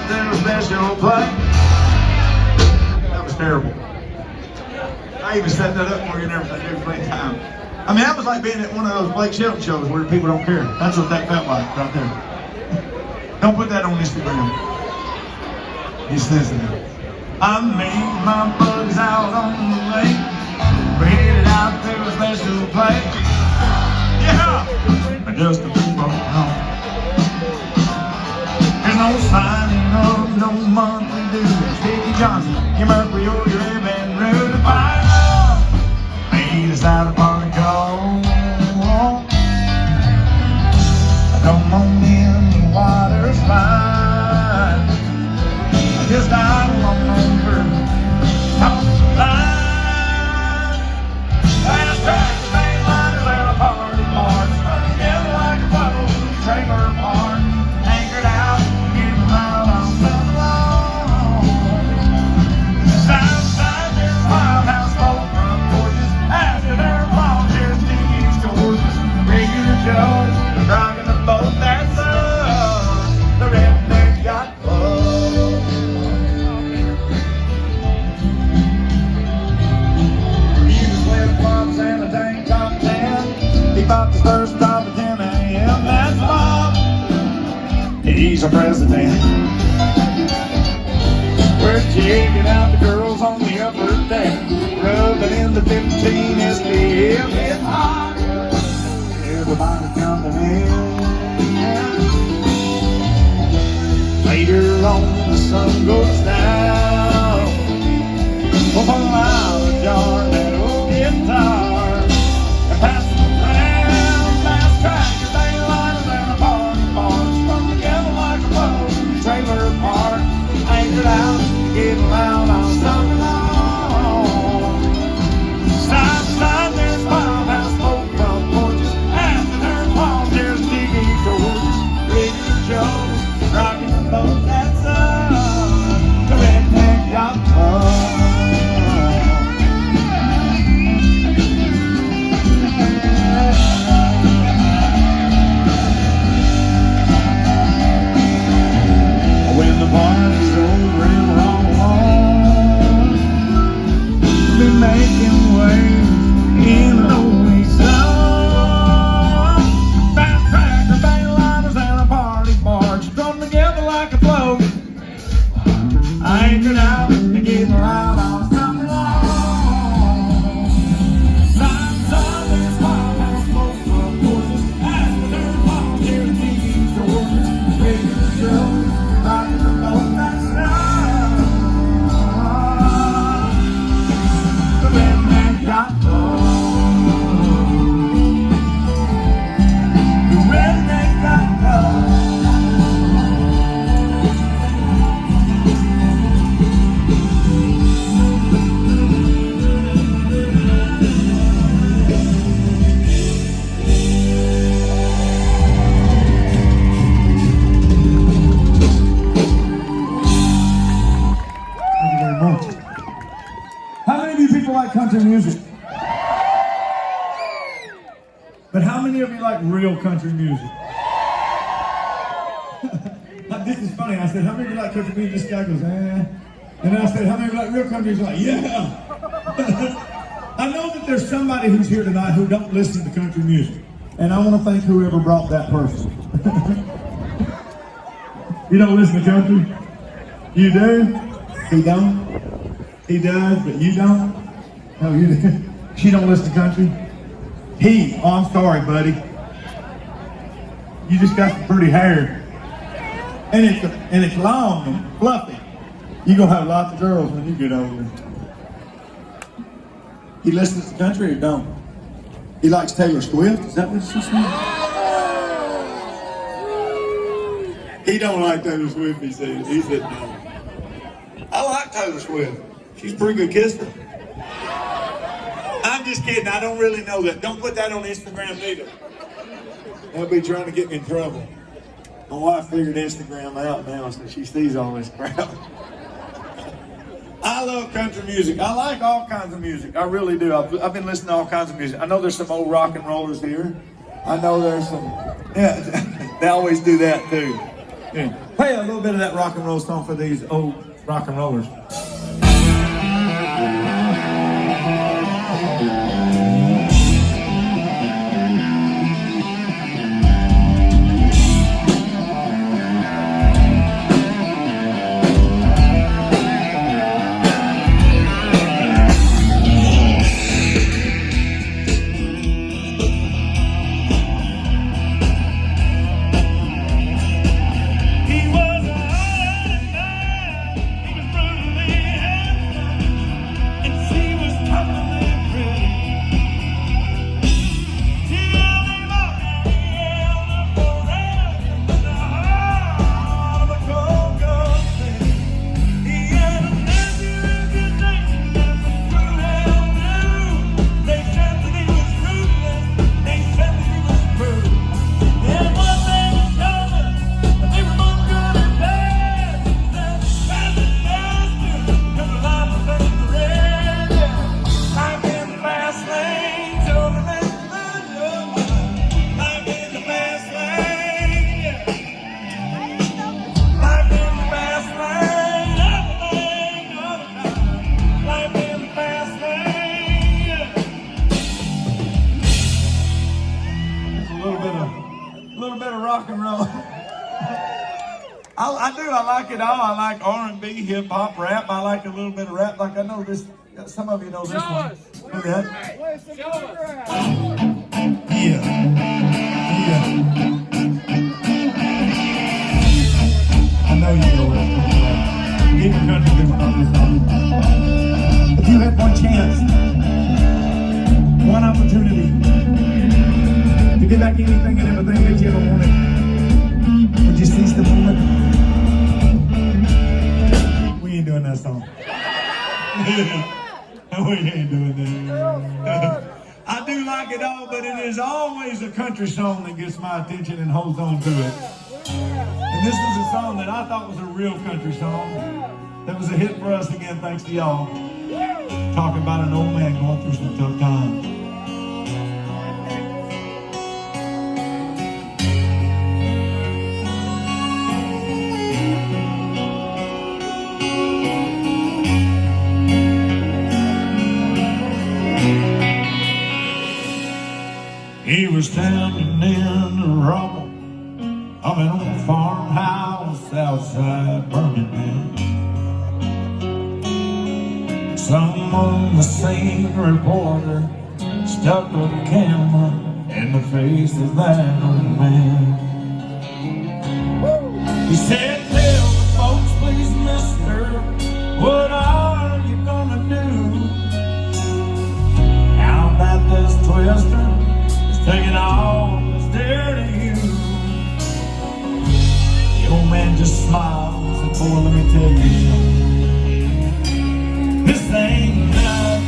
to a special place. That was terrible. I even set that up for you and everything every play time. I mean, that was like being at one of those Blake Shelton shows where people don't care. That's what that felt like right there. Don't put that on Instagram. He's sensitive. I made my bugs out on the lake, headed out to a special place. Yeah, just a few more home. There's no signing of no monthly dues. Dickie Johnson, your Mercury, your Evan Root. If I know, meet us out upon the coast. Come on in, the water's fine. Just out along over top of the line. Fast track, the main liners and a party park. Strung together like a bottle trailer park. Anchored out, getting loud on Southern Lawn. Southside, there's a farmhouse full front porches. After their volunteers, Dickie's torches. Regular Joes, rocking the boat that's the redneck yacht club. And a tank top 10. He bought the first stop at 10 a.m. That's Bob. He's our president. We're checking out the girls on the upper deck, rubbing in the 15 SPM. It's hot. Everybody coming in. Later on, the sun goes down. We'll pull out a jar and old guitar. Pass it around, fast track, your main liners and a party park. Strung together like a boat, trailer park. Anchored out, getting loud on Southern Lawn. Side to side, there's farmhouse smoke from porches. After there's palms, there's Dickie's torches. Regular Joes, rocking the boat that's the redneck yacht club. When the party's over and we're all alone, we'll be making waves in the lonely sun. Fast track, band liners and a party barge, strung together like a float. Anchored out and getting loud on Southern Lawn. Side to side, there's farmhouse smoke from porches. After there's palms, there's Dickie's torches. Regular Joes, rocking the boat that's the redneck yacht club. The redneck yacht club. Thank you very much. How many of you people like country music? But how many of you like real country music? This is funny. I said, how many of you like country music? This guy goes, eh. And then I said, how many of you like real country music? He's like, yeah. I know that there's somebody who's here tonight who don't listen to country music. And I want to thank whoever brought that person. You don't listen to country? You do? He don't? He does, but you don't? No, you do. She don't listen to country? Oh, I'm sorry, buddy. You just got some pretty hair. And it's long and fluffy. You're gonna have lots of girls when you get older. He listens to country or don't? He likes Taylor Swift? Is that what she's saying? He don't like Taylor Swift, he said. He said no. I like Taylor Swift. She's a pretty good kisser. I'm just kidding. I don't really know that. Don't put that on Instagram either. They'll be trying to get me in trouble. My wife figured Instagram out now, so she sees all this crap. I love country music. I like all kinds of music. I really do. I've been listening to all kinds of music. I know there's some old rock and rollers here. I know there's some, yeah, they always do that too. Yeah. Play a little bit of that rock and roll song for these old rock and rollers. Rock and roll. I like it all. I like R&B, hip hop, rap. I like a little bit of rap. Like I know this. Some of you know this one. Look at that. Yeah. I know you know it. Get your country doing on this one. If you had one chance, one opportunity to get back anything and everything that you ever wanted, would you seize the moment? We ain't doing that song. We ain't doing that. I do like it all, but it is always a country song that gets my attention and holds on to it. And this was a song that I thought was a real country song. That was a hit for us again, thanks to y'all. Talking about an old man going through some tough times. He was standing in the rubble of an old farmhouse outside Birmingham. Someone, the scene reporter, stuck a camera in the face of that old man. He said, "Tell the folks, please, mister, what are you gonna do? How about this twister taking all that's dear to you?" The old man just smiled and said, "Boy, let me tell you something. This ain't nothing."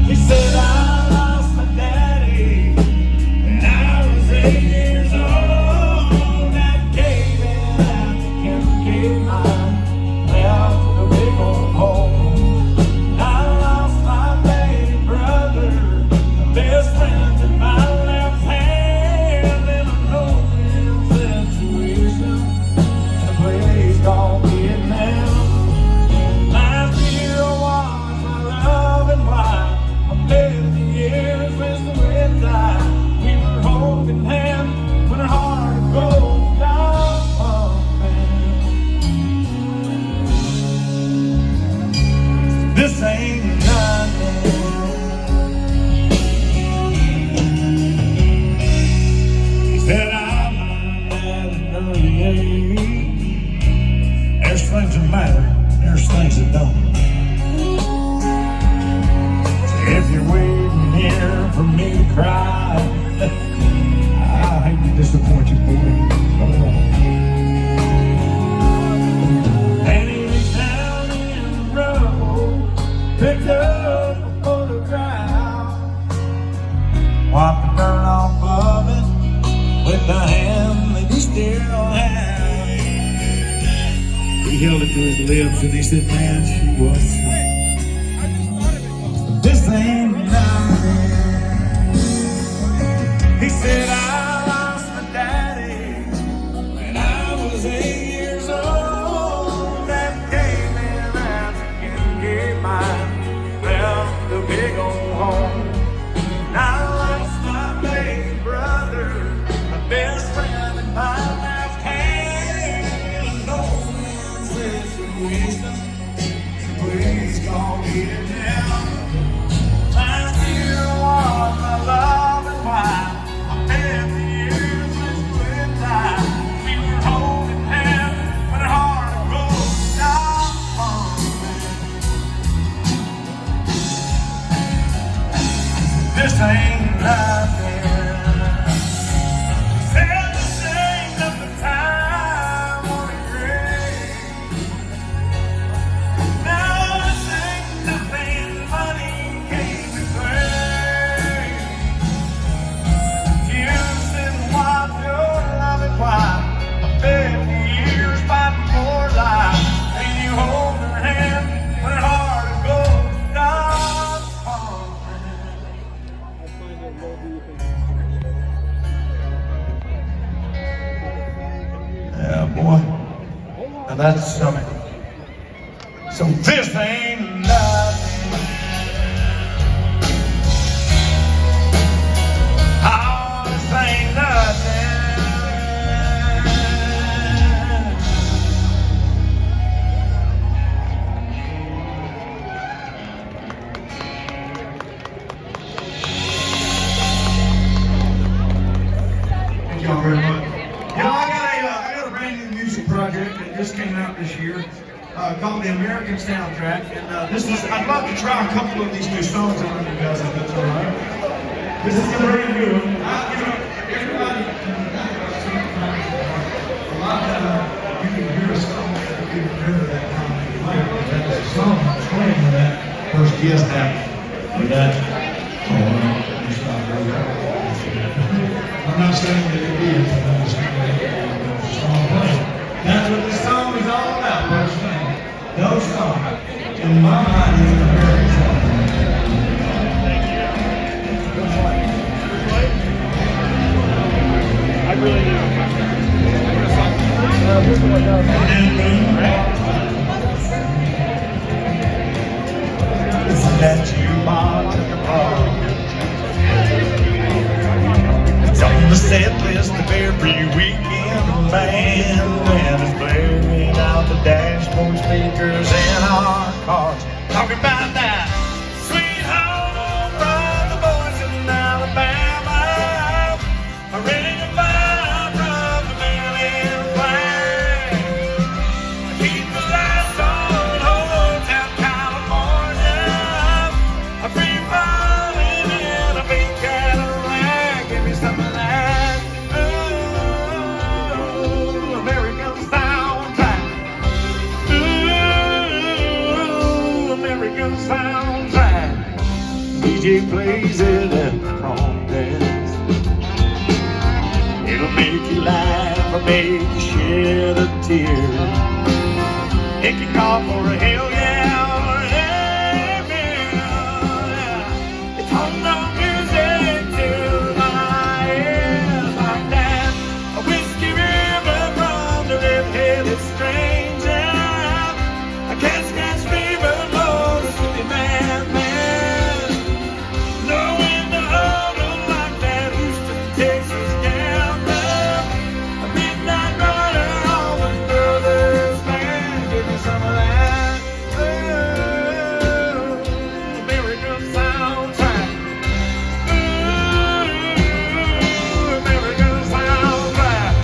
He said, "I lost my daddy when I was 8 years old. That cave-in at the Kentucky mine left a big old hole. I lost my baby brother, best friend in my left hand, in a no-win situation in a place called Vietnam. Last year I was my loving wife. I met the years when the wind died. We were holding hands when our heart goes down pumping. This ain't nothing." That I learned at an early age. There's things that matter, there's things that don't. So if you're waiting here for me to cry, I hate to disappoint you, boy. And he reached down in the rubble, picked up a photograph, wiped the dirt off of it with the hand that he still had. He held it to his lips and he said, "Man, she was sweet. This ain't nothing." He said, "I lost my daddy boy. Now that's something. So this ain't nothing. Oh, this ain't nothing. Thank y'all very much. You know, I got a brand new music project that just came out this year called The American Soundtrack. And this is, I'd love to try a couple of these new songs on you guys if that's all right. This is a brand new one. Everybody, a lot of times you can hear a song that you can remember that time in your life. Because that was a song that was playing when that first guest happened. Or that, I'm not saying that it is, I'm just saying that it's a song playing. That's what this song is all about, folks. No song, in my mind, is an American song. I really do. Isn't that you, Bob? It's on the set list of every weekend band, and it's blaring out the dashboard speakers in our cars, talking about that sweet home from the boys in Alabama, ready to buy from the man in black. Keep the lights on, Hotel California, a free falling in a big Cadillac. Give me some of that. Ooh, American soundtrack. Ooh, American soundtrack. DJ plays it at the prom dance. It'll make you laugh or make you shed a tear. It can call for a hell yeah or an amen. It's home run music to my ears like that. A whiskey river from the red-headed stranger. A cat-scratch fever blows with the man. Knowing the odor like that Houston, Texas gambler. A midnight rider on the brothers band. Give me some of that. Ooh, American soundtrack. Ooh, American soundtrack.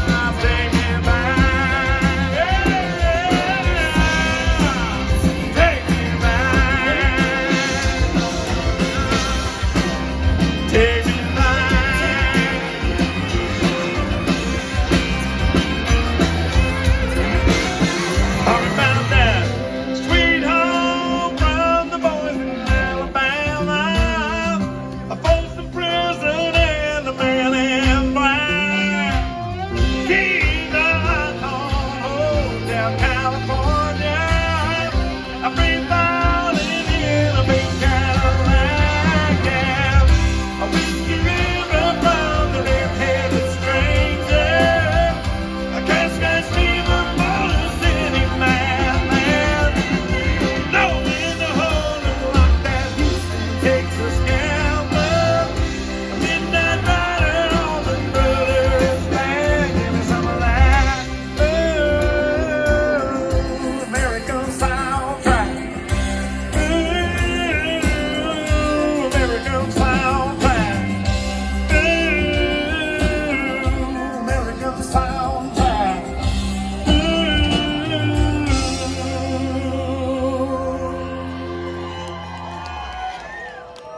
I'll take it back. Yeah. Take me back. Take me back. Talking about that sweet home from the boys in Alabama, a Folsom prison and the man in black. Keep the lights on, Hotel California.